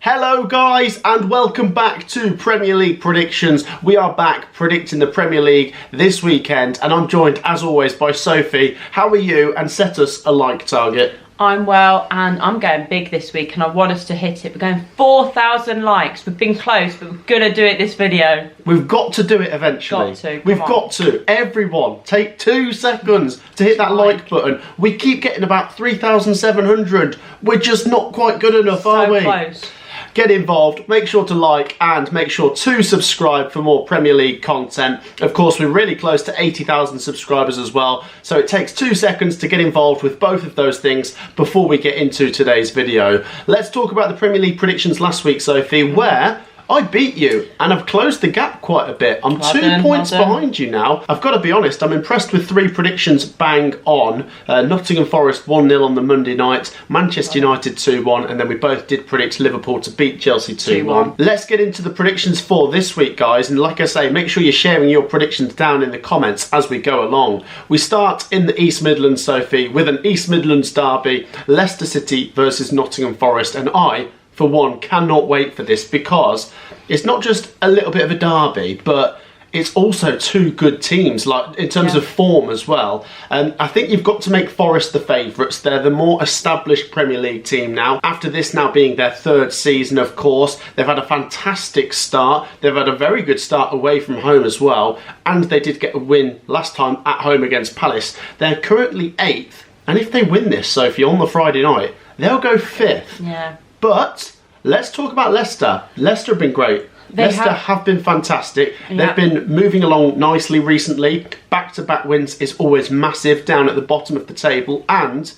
Hello guys and welcome back to Premier League predictions. We are back predicting the Premier League this weekend and I'm joined as always by Sophie. How are you? And set us a like target. I'm well and I'm going big this week and I want us to hit it. We're going 4,000 likes. We've been close but we're going to do it this video. We've got to do it eventually. We've got to. Everyone take 2 seconds to hit that like button. We keep getting about 3,700. We're just not quite good enough, are we? So close. Get involved, make sure to like and make sure to subscribe for more Premier League content. Of course, we're really close to 80,000 subscribers as well, so it takes 2 seconds to get involved with both of those things before we get into today's video. Let's talk about the Premier League predictions last week, Sophie, where I beat you and I've closed the gap quite a bit. I'm 2 points behind you now. I've got to be honest, I'm impressed with 3 predictions bang on. Nottingham Forest 1-0 on the Monday night, Manchester United 2-1, and then we both did predict Liverpool to beat Chelsea 2-1. Let's get into the predictions for this week, guys, and like I say, make sure you're sharing your predictions down in the comments as we go along. We start in the East Midlands, Sophie, with an East Midlands derby, Leicester City versus Nottingham Forest, and I, for one, cannot wait for this because it's not just a little bit of a derby, but it's also 2 good teams, like in terms of form as well. And I think you've got to make Forest the favourites. They're the more established Premier League team now. After this now being their 3rd season, of course, they've had a fantastic start. They've had a very good start away from home as well. And they did get a win last time at home against Palace. They're currently 8th. And if they win this, Sophie, on the Friday night, they'll go 5th. Yeah. But let's talk about Leicester. Leicester have been great. Leicester have been fantastic. They've been moving along nicely recently. Back-to-back wins is always massive down at the bottom of the table. And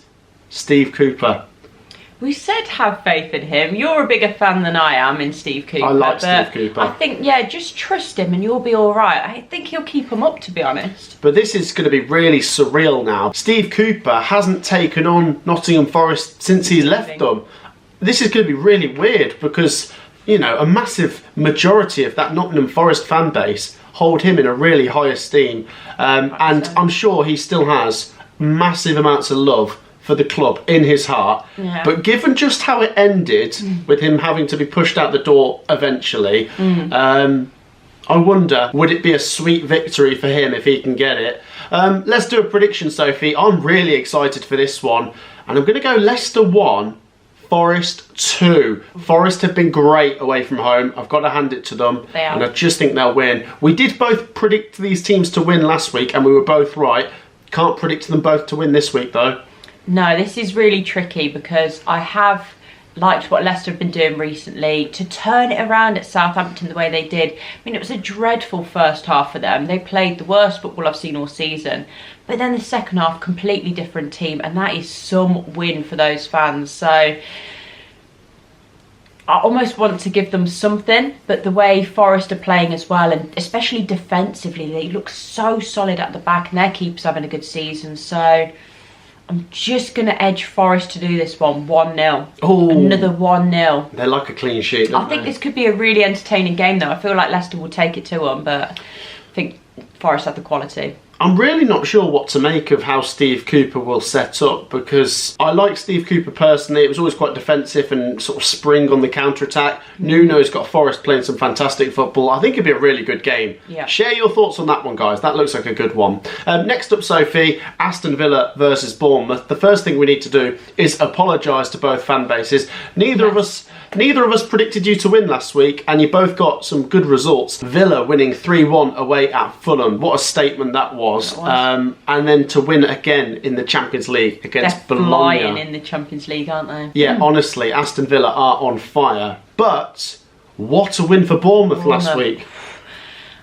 Steve Cooper. We said have faith in him. You're a bigger fan than I am in Steve Cooper. I like Steve Cooper. I think, just trust him and you'll be all right. I think he'll keep him up, to be honest. But this is going to be really surreal now. Steve Cooper hasn't taken on Nottingham Forest since he's left them. This is going to be really weird because, you know, a massive majority of that Nottingham Forest fan base hold him in a really high esteem. And I'm sure he still has massive amounts of love for the club in his heart. Yeah. But given just how it ended, with him having to be pushed out the door eventually, I wonder, would it be a sweet victory for him if he can get it? Let's do a prediction, Sophie. I'm really excited for this one. And I'm going to go Leicester 1. Forest 2. Forest have been great away from home. I've got to hand it to them. They are. And I just think they'll win. We did both predict these teams to win last week and we were both right. Can't predict them both to win this week though. No, this is really tricky because I have liked what Leicester have been doing recently. To turn it around at Southampton the way they did, I mean, it was a dreadful first half for them. They played the worst football I've seen all season. But then the second half, completely different team, and that is some win for those fans. So I almost want to give them something, but the way Forest are playing as well, and especially defensively, they look so solid at the back, and their keeper's having a good season. So I'm just going to edge Forest to do this one, 1-0. Oh, another 1-0. They like a clean sheet, don't I think this could be a really entertaining game, though. I feel like Leicester will take it to them, but I think Forest have the quality. I'm really not sure what to make of how Steve Cooper will set up because I like Steve Cooper personally. It was always quite defensive and sort of spring on the counter-attack. Nuno's got Forest playing some fantastic football. I think it'd be a really good game. Yeah. Share your thoughts on that one, guys. That looks like a good one. Next up, Sophie, Aston Villa versus Bournemouth. The first thing we need to do is apologise to both fan bases. Neither of us predicted you to win last week, and you both got some good results. Villa winning 3-1 away at Fulham. What a statement that was. And then to win again in the Champions League against Bologna. They're flying in the Champions League, aren't they? Yeah, honestly, Aston Villa are on fire. But what a win for Bournemouth last week.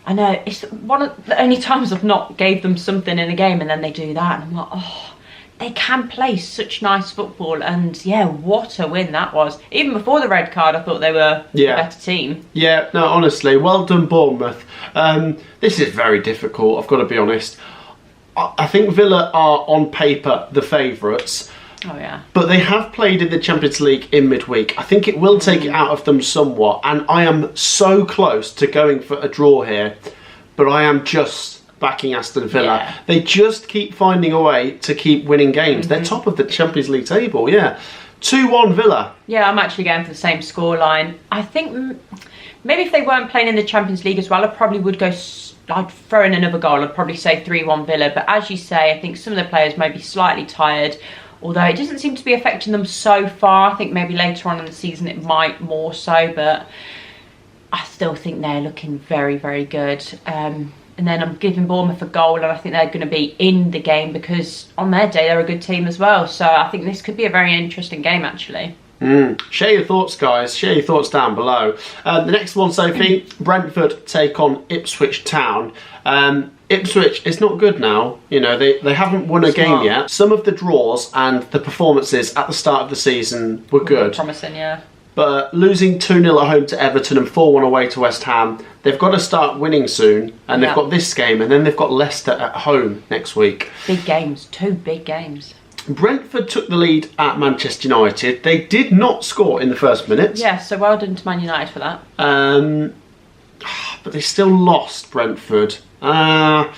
I know, it's one of the only times I've not gave them something in a game and then they do that. And I'm like, oh, they can play such nice football. And yeah, what a win that was. Even before the red card, I thought they were a better team. Yeah, no, honestly, well done, Bournemouth. This is very difficult, I've got to be honest. I think Villa are, on paper, the favourites. Oh, yeah. But they have played in the Champions League in midweek. I think it will take it out of them somewhat. And I am so close to going for a draw here. But I am just backing Aston Villa. Yeah. They just keep finding a way to keep winning games. They're top of the Champions League table, yeah. 2-1 Villa. Yeah, I'm actually going for the same scoreline. I think maybe if they weren't playing in the Champions League as well, I probably would go... I'd throw in another goal. I'd probably say 3-1 Villa. But as you say, I think some of the players may be slightly tired, although it doesn't seem to be affecting them so far. I think maybe later on in the season it might more so, but I still think they're looking very, very good. And then I'm giving Bournemouth a goal, and I think they're going to be in the game because on their day they're a good team as well. So I think this could be a very interesting game, actually. Share your thoughts, guys. Share your thoughts down below. The next one, Sophie, Brentford take on Ipswich Town. Ipswich is not good now. You know, they haven't won a game yet. Some of the draws and the performances at the start of the season were good. Promising, yeah. But losing 2-0 at home to Everton and 4-1 away to West Ham, they've got to start winning soon. And they've got this game, and then they've got Leicester at home next week. Big games, 2 big games. Brentford took the lead at Manchester United. They did not score in the first minute. Yeah, so well done to Man United for that. But they still lost, Brentford. I'm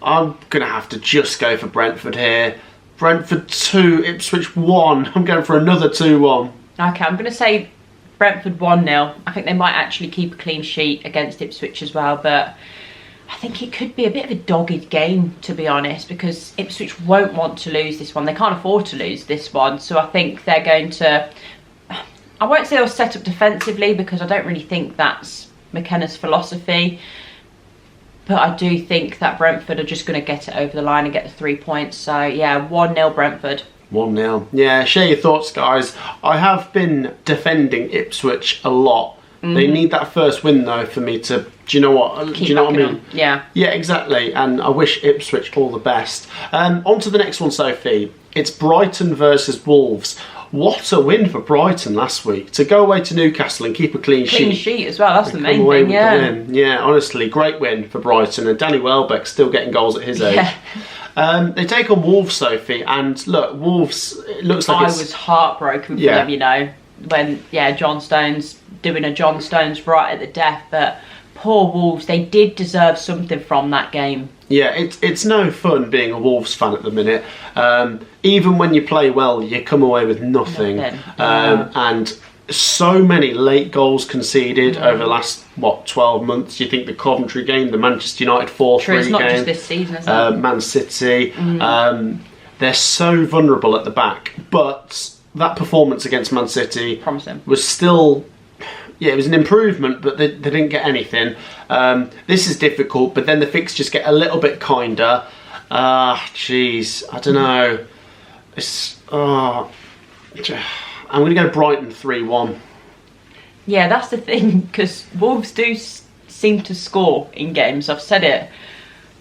going to have to just go for Brentford here. Brentford 2, Ipswich 1. I'm going for another 2-1. Okay, I'm going to say Brentford 1-0. I think they might actually keep a clean sheet against Ipswich as well, but I think it could be a bit of a dogged game, to be honest, because Ipswich won't want to lose this one. They can't afford to lose this one, so I think they're going to... I won't say they'll set up defensively because I don't really think that's McKenna's philosophy, but I do think that Brentford are just going to get it over the line and get the 3 points. So, yeah, 1-0 Brentford. 1-0. Yeah, share your thoughts, guys. I have been defending Ipswich a lot. They need that first win, though, for me to... Do you know what? Keep do you know what I mean? on. Yeah. Yeah, exactly. And I wish Ipswich all the best. On to the next one, Sophie. It's Brighton versus Wolves. What a win for Brighton last week. To go away to Newcastle and keep a clean sheet. Clean sheet as well, that's the main Away thing, with yeah. the win. Yeah, honestly, great win for Brighton. And Danny Welbeck still getting goals at his age. Yeah. They take on Wolves, Sophie. And look, Wolves, it looks like I was heartbroken for them, you know, when, John Stones doing a John Stones right at the death. But poor Wolves, they did deserve something from that game. Yeah, it's no fun being a Wolves fan at the minute. Even when you play well, you come away with nothing. And so many late goals conceded over the last, 12 months. You think the Coventry game, the Manchester United 4-3 game. It's not just this season, is it? Man City. They're so vulnerable at the back. But that performance against Man City was still... Yeah, it was an improvement, but they didn't get anything. This is difficult, but then the fixtures get a little bit kinder. Jeez, I don't know. I'm going to go Brighton 3-1. Yeah, that's the thing, because Wolves do seem to score in games. I've said it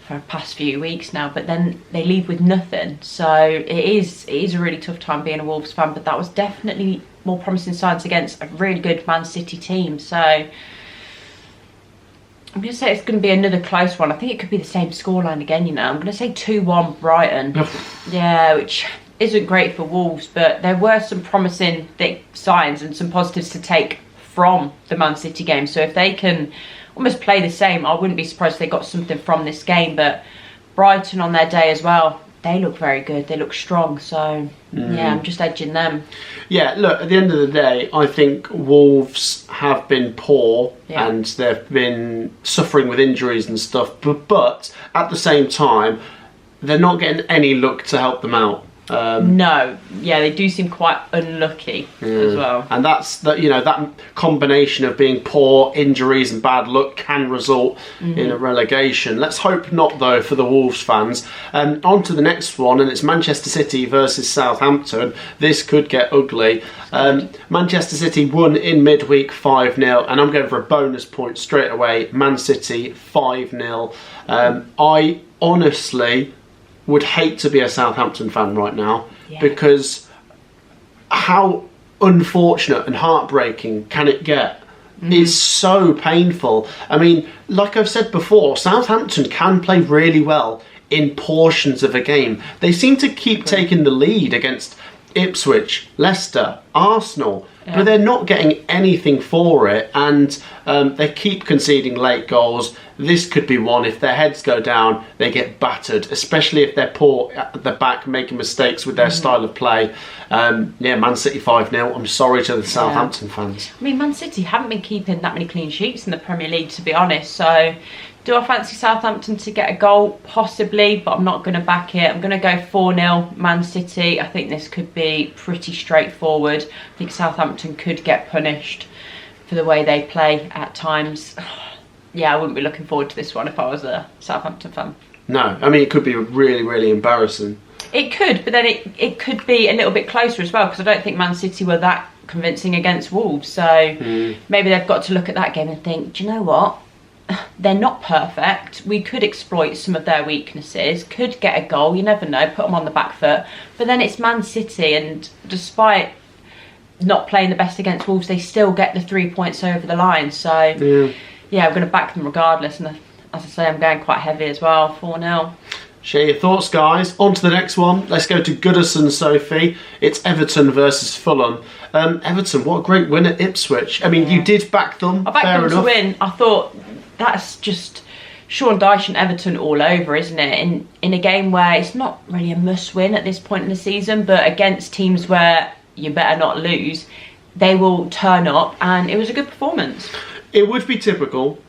for the past few weeks now, but then they leave with nothing. So it is a really tough time being a Wolves fan, but that was definitely more promising signs against a really good Man City team. So I'm going to say it's going to be another close one. I think it could be the same scoreline again, you know. I'm going to say 2-1 Brighton. Yeah, which isn't great for Wolves, but there were some promising signs and some positives to take from the Man City game. So if they can almost play the same, I wouldn't be surprised if they got something from this game. But Brighton on their day as well, they look very good. They look strong. So, yeah, I'm just edging them. Yeah, look, at the end of the day, I think Wolves have been poor and they've been suffering with injuries and stuff. But at the same time, they're not getting any luck to help them out. No, yeah, they do seem quite unlucky as well. And that's that, you know, that combination of being poor, injuries and bad luck can result in a relegation. Let's hope not, though, for the Wolves fans. On to the next one, and it's Manchester City versus Southampton. This could get ugly. Manchester City won in midweek 5-0, and I'm going for a bonus point straight away. Man City 5-0. I honestly would hate to be a Southampton fan right now because how unfortunate and heartbreaking can it get? It's so painful. I mean, like I've said before, Southampton can play really well in portions of a game. They seem to keep taking the lead against Ipswich, Leicester, Arsenal, but they're not getting anything for it, and they keep conceding late goals. This could be one. If their heads go down, they get battered, especially if they're poor at the back, making mistakes with their style of play. Man City 5-0. I'm sorry to the Southampton fans. I mean, Man City haven't been keeping that many clean sheets in the Premier League, to be honest, so do I fancy Southampton to get a goal? Possibly, but I'm not going to back it. I'm going to go 4-0 Man City. I think this could be pretty straightforward. I think Southampton could get punished for the way they play at times. Yeah, I wouldn't be looking forward to this one if I was a Southampton fan. No, I mean, it could be really, really embarrassing. It could, but then it could be a little bit closer as well, because I don't think Man City were that convincing against Wolves. So maybe they've got to look at that game and think, do you know what? They're not perfect. We could exploit some of their weaknesses, could get a goal, you never know, put them on the back foot. But then it's Man City, and despite not playing the best against Wolves, they still get the 3 points over the line. So yeah, I'm going to back them regardless, and as I say, I'm going quite heavy as well, 4-0. Share your thoughts, guys. On to the next one. Let's go to Goodison, Sophie. It's Everton versus Fulham. Everton, what a great win at Ipswich. I mean, you did back them. I backed fair them enough. to win. I thought that's just Sean Dyche and Everton all over, isn't it? In a game where it's not really a must-win at this point in the season, but against teams where you better not lose, they will turn up, and it was a good performance. It would be typical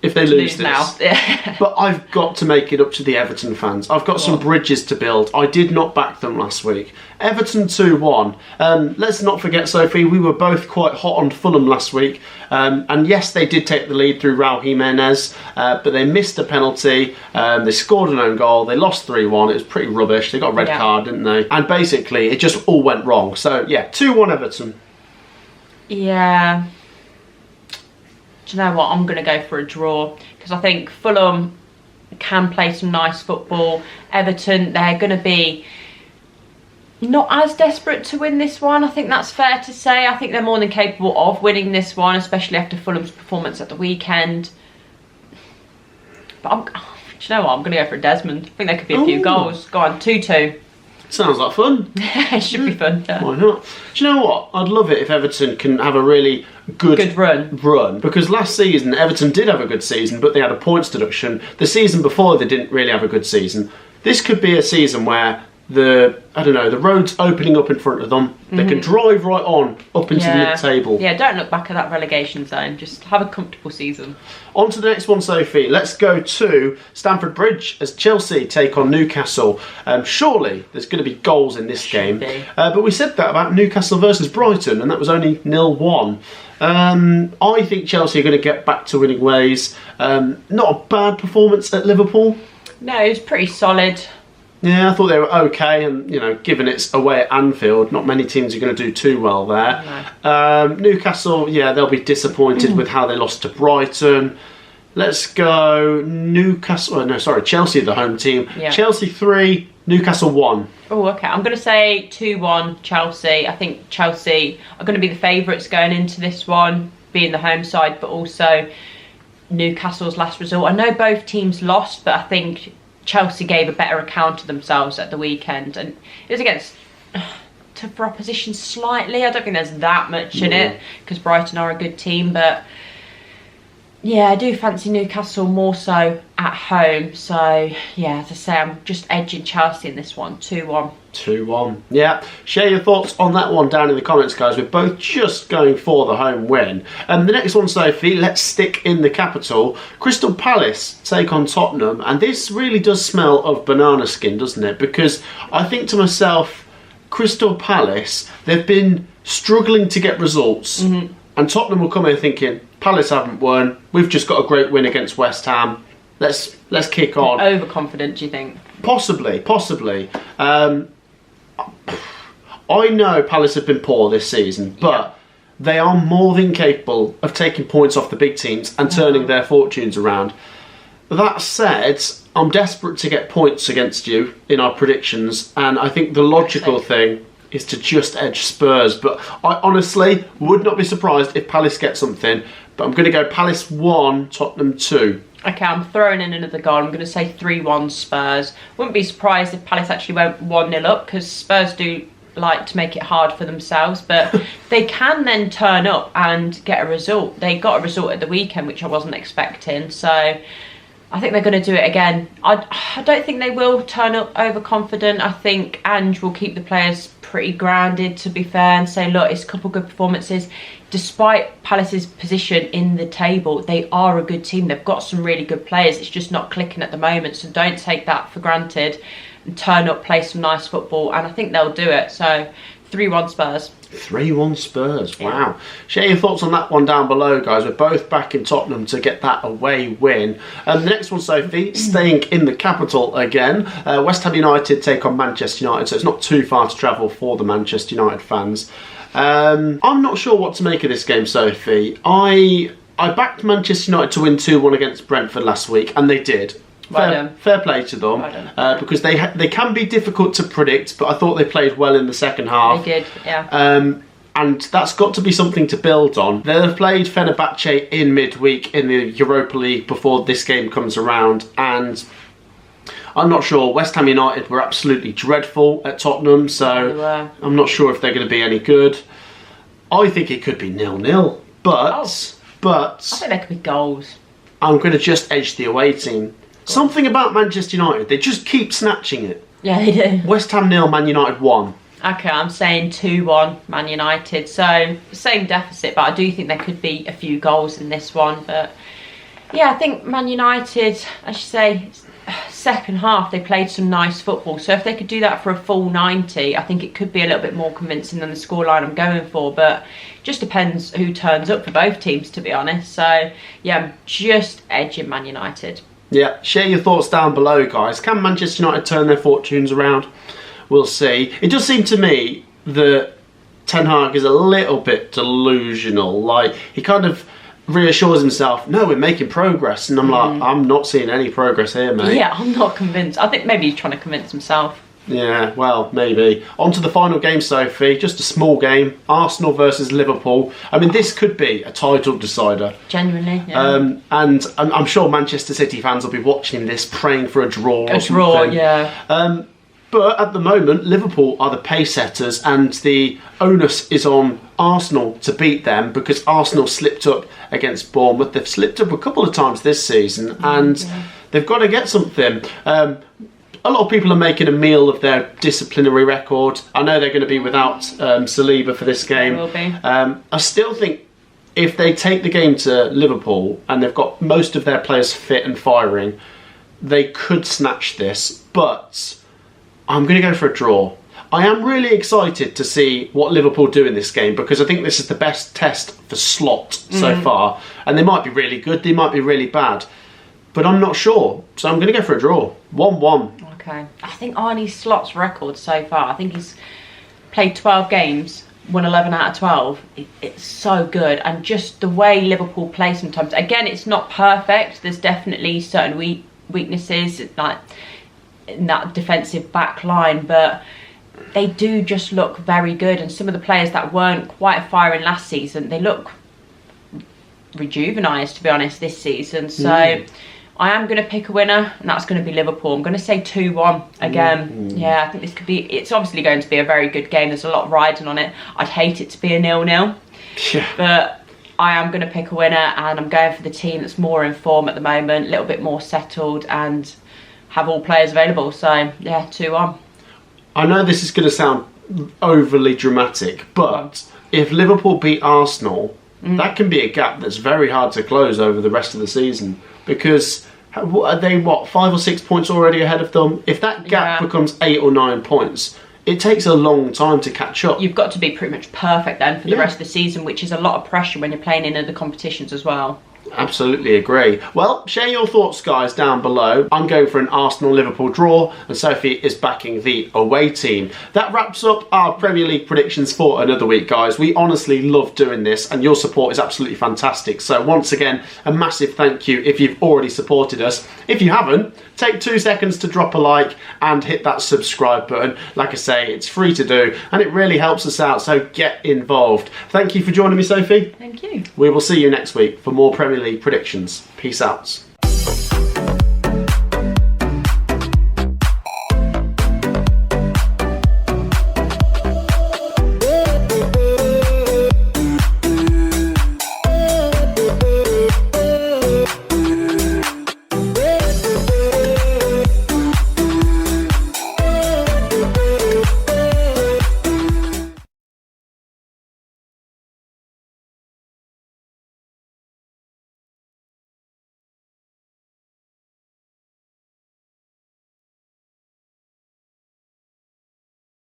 if they lose this. Now. But I've got to make it up to the Everton fans. I've got some bridges to build. I did not back them last week. Everton 2-1. Let's not forget, Sophie, we were both quite hot on Fulham last week. And yes, they did take the lead through Raul Jimenez, but they missed a penalty. They scored an own goal. They lost 3-1. It was pretty rubbish. They got a red card, didn't they? And basically, it just all went wrong. So, yeah, 2-1 Everton. Yeah. Do you know what? I'm going to go for a draw, because I think Fulham can play some nice football. Everton, they're going to be not as desperate to win this one. I think that's fair to say. I think they're more than capable of winning this one, especially after Fulham's performance at the weekend. But do you know what? I'm going to go for a Desmond. I think there could be a few goals. Go on, 2-2. Sounds like fun. It should be fun. Yeah. Why not? Do you know what? I'd love it if Everton can have a really good run. Because last season, Everton did have a good season, but they had a points deduction. The season before, they didn't really have a good season. This could be a season where the road's opening up in front of them. They can drive right on up into the mid-table. Yeah, don't look back at that relegation zone. Just have a comfortable season. On to the next one, Sophie. Let's go to Stamford Bridge as Chelsea take on Newcastle. Surely there's going to be goals in this game. But we said that about Newcastle versus Brighton, and that was only 0-1. I think Chelsea are going to get back to winning ways. Not a bad performance at Liverpool. No, it was pretty solid. Yeah, I thought they were okay, and given it's away at Anfield, not many teams are going to do too well there. No. Newcastle, they'll be disappointed with how they lost to Brighton. Let's go Chelsea, the home team. Yeah. Chelsea 3, Newcastle 1. Oh, okay. I'm going to say 2-1 Chelsea. I think Chelsea are going to be the favourites going into this one, being the home side, but also Newcastle's last resort. I know both teams lost, but I think Chelsea gave a better account of themselves at the weekend, and it was against tougher opposition slightly. I don't think there's that much in it, because Brighton are a good team, but yeah, I do fancy Newcastle more so at home. So yeah, as I say, I'm just edging Chelsea in this one, 2-1. 2-1. Yeah, share your thoughts on that one down in the comments, guys. We're both just going for the home win. The next one, Sophie, let's stick in the capital. Crystal Palace take on Tottenham, and this really does smell of banana skin, doesn't it? Because I think to myself, Crystal Palace, they've been struggling to get results, and Tottenham will come in thinking, Palace haven't won, we've just got a great win against West Ham, let's kick on. Overconfident, do you think? Possibly. I know Palace have been poor this season, but they are more than capable of taking points off the big teams and turning their fortunes around. That said, I'm desperate to get points against you in our predictions, and I think the logical thing is to just edge Spurs. But I honestly would not be surprised if Palace get something, but I'm going to go Palace 1, Tottenham 2. Okay, I'm throwing in another goal. I'm going to say 3-1 Spurs. Wouldn't be surprised if Palace actually went 1-0 up, because Spurs do like to make it hard for themselves, but they can then turn up and get a result. They got a result at the weekend, which I wasn't expecting, so I think they're going to do it again. I don't think they will turn up overconfident. I think Ange will keep the players pretty grounded, to be fair, and say, look, it's a couple of good performances. Despite Palace's position in the table, they are a good team. They've got some really good players. It's just not clicking at the moment, so don't take that for granted and turn up, play some nice football, and I think they'll do it. So 3-1 Spurs. 3-1 Spurs, wow. Share your thoughts on that one down below, guys. We're both back in Tottenham to get that away win. The next one, Sophie, staying in the capital again. West Ham United take on Manchester United, so it's not too far to travel for the Manchester United fans. I'm not sure what to make of this game, Sophie. I backed Manchester United to win 2-1 against Brentford last week, and they did. Fair play to them, because they can be difficult to predict, but I thought they played well in the second half. They did, yeah. And that's got to be something to build on. They've played Fenerbahce in midweek in the Europa League before this game comes around, and I'm not sure. West Ham United were absolutely dreadful at Tottenham, so I'm not sure if they're going to be any good. I think it could be 0-0, but I think there could be goals. I'm going to just edge the away team. Something about Manchester United, they just keep snatching it. Yeah, they do. West Ham 0, Man United 1. Okay, I'm saying 2-1 Man United. So, same deficit, but I do think there could be a few goals in this one. But, yeah, I think Man United, as you say, second half, they played some nice football. So, if they could do that for a full 90, I think it could be a little bit more convincing than the scoreline I'm going for. But it just depends who turns up for both teams, to be honest. So, yeah, I'm just edging Man United. Yeah, share your thoughts down below, guys. Can Manchester United turn their fortunes around? We'll see. It does seem to me that Ten Hag is a little bit delusional. Like, he kind of reassures himself, no, we're making progress. And I'm like, I'm not seeing any progress here, mate. Yeah, I'm not convinced. I think maybe he's trying to convince himself. Yeah, well, maybe. On to the final game, Sophie. Just a small game. Arsenal versus Liverpool. I mean, this could be a title decider. Genuinely, yeah. And I'm sure Manchester City fans will be watching this, praying for a draw or something. A draw, yeah. But at the moment, Liverpool are the pace setters, and the onus is on Arsenal to beat them, because Arsenal slipped up against Bournemouth. They've slipped up a couple of times this season, and they've got to get something. A lot of people are making a meal of their disciplinary record. I know they're going to be without Saliba for this game. They will be. I still think if they take the game to Liverpool and they've got most of their players fit and firing, they could snatch this. But I'm going to go for a draw. I am really excited to see what Liverpool do in this game, because I think this is the best test for Slot so far. And they might be really good, they might be really bad. But I'm not sure. So I'm going to go for a draw. 1-1. Okay. I think Arne Slot's record so far, I think he's played 12 games, won 11 out of 12. It's so good. And just the way Liverpool play sometimes. Again, it's not perfect. There's definitely certain weaknesses, like in that defensive back line. But they do just look very good. And some of the players that weren't quite firing last season, they look rejuvenised, to be honest, this season. So I am going to pick a winner, and that's going to be Liverpool. I'm going to say 2-1 again. Yeah, I think this could be... It's obviously going to be a very good game. There's a lot riding on it. I'd hate it to be a 0-0. Yeah. But I am going to pick a winner, and I'm going for the team that's more in form at the moment, a little bit more settled, and have all players available. So, yeah, 2-1. I know this is going to sound overly dramatic, but if Liverpool beat Arsenal, that can be a gap that's very hard to close over the rest of the season. Because are they 5 or 6 points already ahead of them? If that gap becomes 8 or 9 points, it takes a long time to catch up. You've got to be pretty much perfect then for the rest of the season, which is a lot of pressure when you're playing in other competitions as well. Absolutely agree. Well, share your thoughts, guys, down below. I'm going for an Arsenal-Liverpool draw, and Sophie is backing the away team. That wraps up our Premier League predictions for another week, guys. We honestly love doing this, and your support is absolutely fantastic. So once again, a massive thank you if you've already supported us. If you haven't, take 2 seconds to drop a like and hit that subscribe button. Like I say, it's free to do, and it really helps us out, so get involved. Thank you for joining me, Sophie. Thank you. We will see you next week for more Premier League predictions. Peace out.